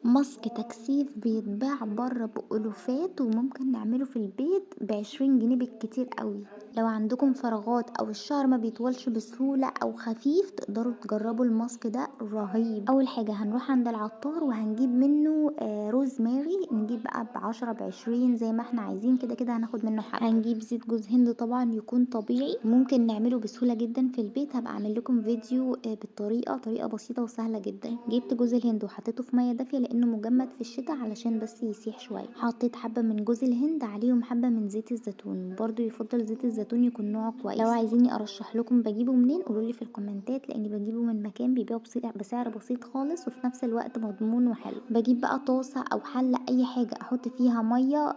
ماسك تكثيف بيتباع بره بألوفات وممكن نعمله في البيت ب20 جنيه بالكتير قوي. لو عندكم فراغات او الشعر ما بيطولش بسهولة او خفيف تقدروا تجربوا الماسك ده رهيب. اول حاجة هنروح عند العطار وهنجيب منه روزماري، نجيب بقى ب10 ب20 زي ما احنا عايزين، كده كده هناخد منه حبة. هنجيب زيت جوز هند طبعا يكون طبيعي، ممكن نعمله بسهولة جدا في البيت، هبقى اعمل لكم فيديو بالطريقة، طريقة بسيطة وسهلة جدا. جبت جوز الهند وحطيته في مية دافية لانه مجمد في الشتاء علشان بس يسيح شوية. حطيت حبة من جوز الهند عليهم حبة من زيت الزيتون، برضو يفضل زيت الزيتون يكون نوعه كويس. لو عايزيني ارشح لكم بجيبه منين قولولي في الكومنتات، لاني بجيبه من مكان بيبيعه بسعر بسيط خالص وفي نفس الوقت مضمون وحلو. بجيب بقى طاسة او حلة اي حاجة احط فيها مية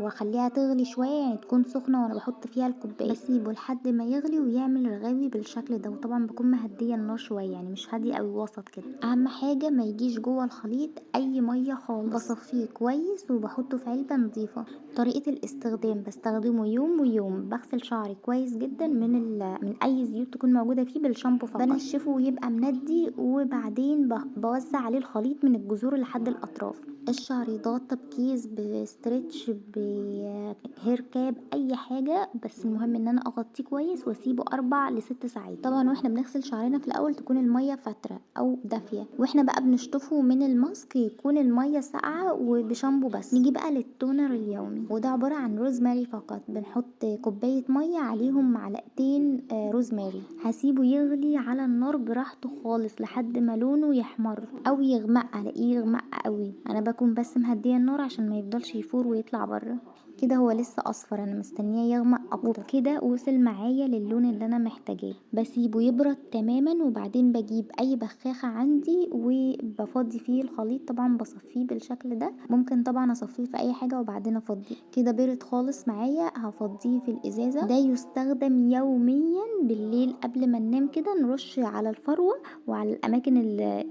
واخليها تغلي شوية، يعني تكون سخنة وانا بحط فيها الكوباية، بسيبه لحد ما يغلي ويعمل رغاوي بالشكل ده. وطبعا بكون مهدية النار شوية، يعني مش هادية اوي، وسط كده. اهم حاجة ما يجيش جوه الخليط اي مية خالص. بصفيه كويس وبحطه في علبة نظيفة. طريقة الاستخدام بستخدمه يوم ويوم، بغسل شعري كويس جدا من اي زيوت تكون موجودة فيه بالشامبو فقط، بنشفه ويبقى مندي، وبعدين بوزع عليه الخليط من الجذور لحد الاطراف. الشعر يتغطى بكيس، بستريتش، بهير كاب، اي حاجة، بس المهم ان انا اغطيه كويس واسيبه 4 ل6 ساعات. طبعا واحنا بنغسل شعرنا في الاول تكون المية فترة او دافية، واحنا بقى بنشطفه من الماسك يكون المية ساقعة وبشامبو بس. نيجي بقى للتونر اليومي، وده عبارة عن روزماري فقط. بنحط كوباية مية عليهم معلقتين روزماري، هسيبه يغلي على النار براحته خالص لحد ما لونه يحمر او يغمق، الاقيه يغمق قوي. انا بكون بس مهديه النار عشان ما يفضلش يفور ويطلع بره. كده هو لسه اصفر، انا مستنياه يغمق اكتر. كده وصل معايا للون اللي انا محتاجاه، بسيبه يبرد تماما وبعدين بجيب اي بخاخة عندي وبفضي فيه الخليط. طبعا بصفيه بالشكل ده، ممكن طبعا اصفيه في اي حاجة وبعدين افضيه. كده برد خالص معايا، هفضيه في الازازة. ده يستخدم يوميا بالليل قبل ما ننام، كده نرش على الفروة وعلى الاماكن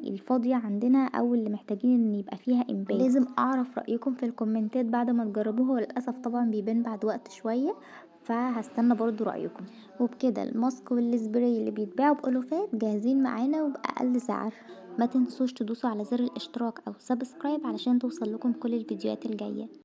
الفاضية عندنا او اللي محتاجين ان يبقى فيها انبات. لازم اعرف رأيكم في الكومنتات بعد ما تجربوه، هو للأسف طبعا بيبان بعد وقت شوية، فهستنى برضو رأيكم. وبكده الماسك والسبراي اللي بيتباعوا بألوفات جاهزين معانا وبأقل سعر. ما تنسوش تدوسوا على زر الاشتراك او سبسكرايب علشان توصل لكم كل الفيديوهات الجاية.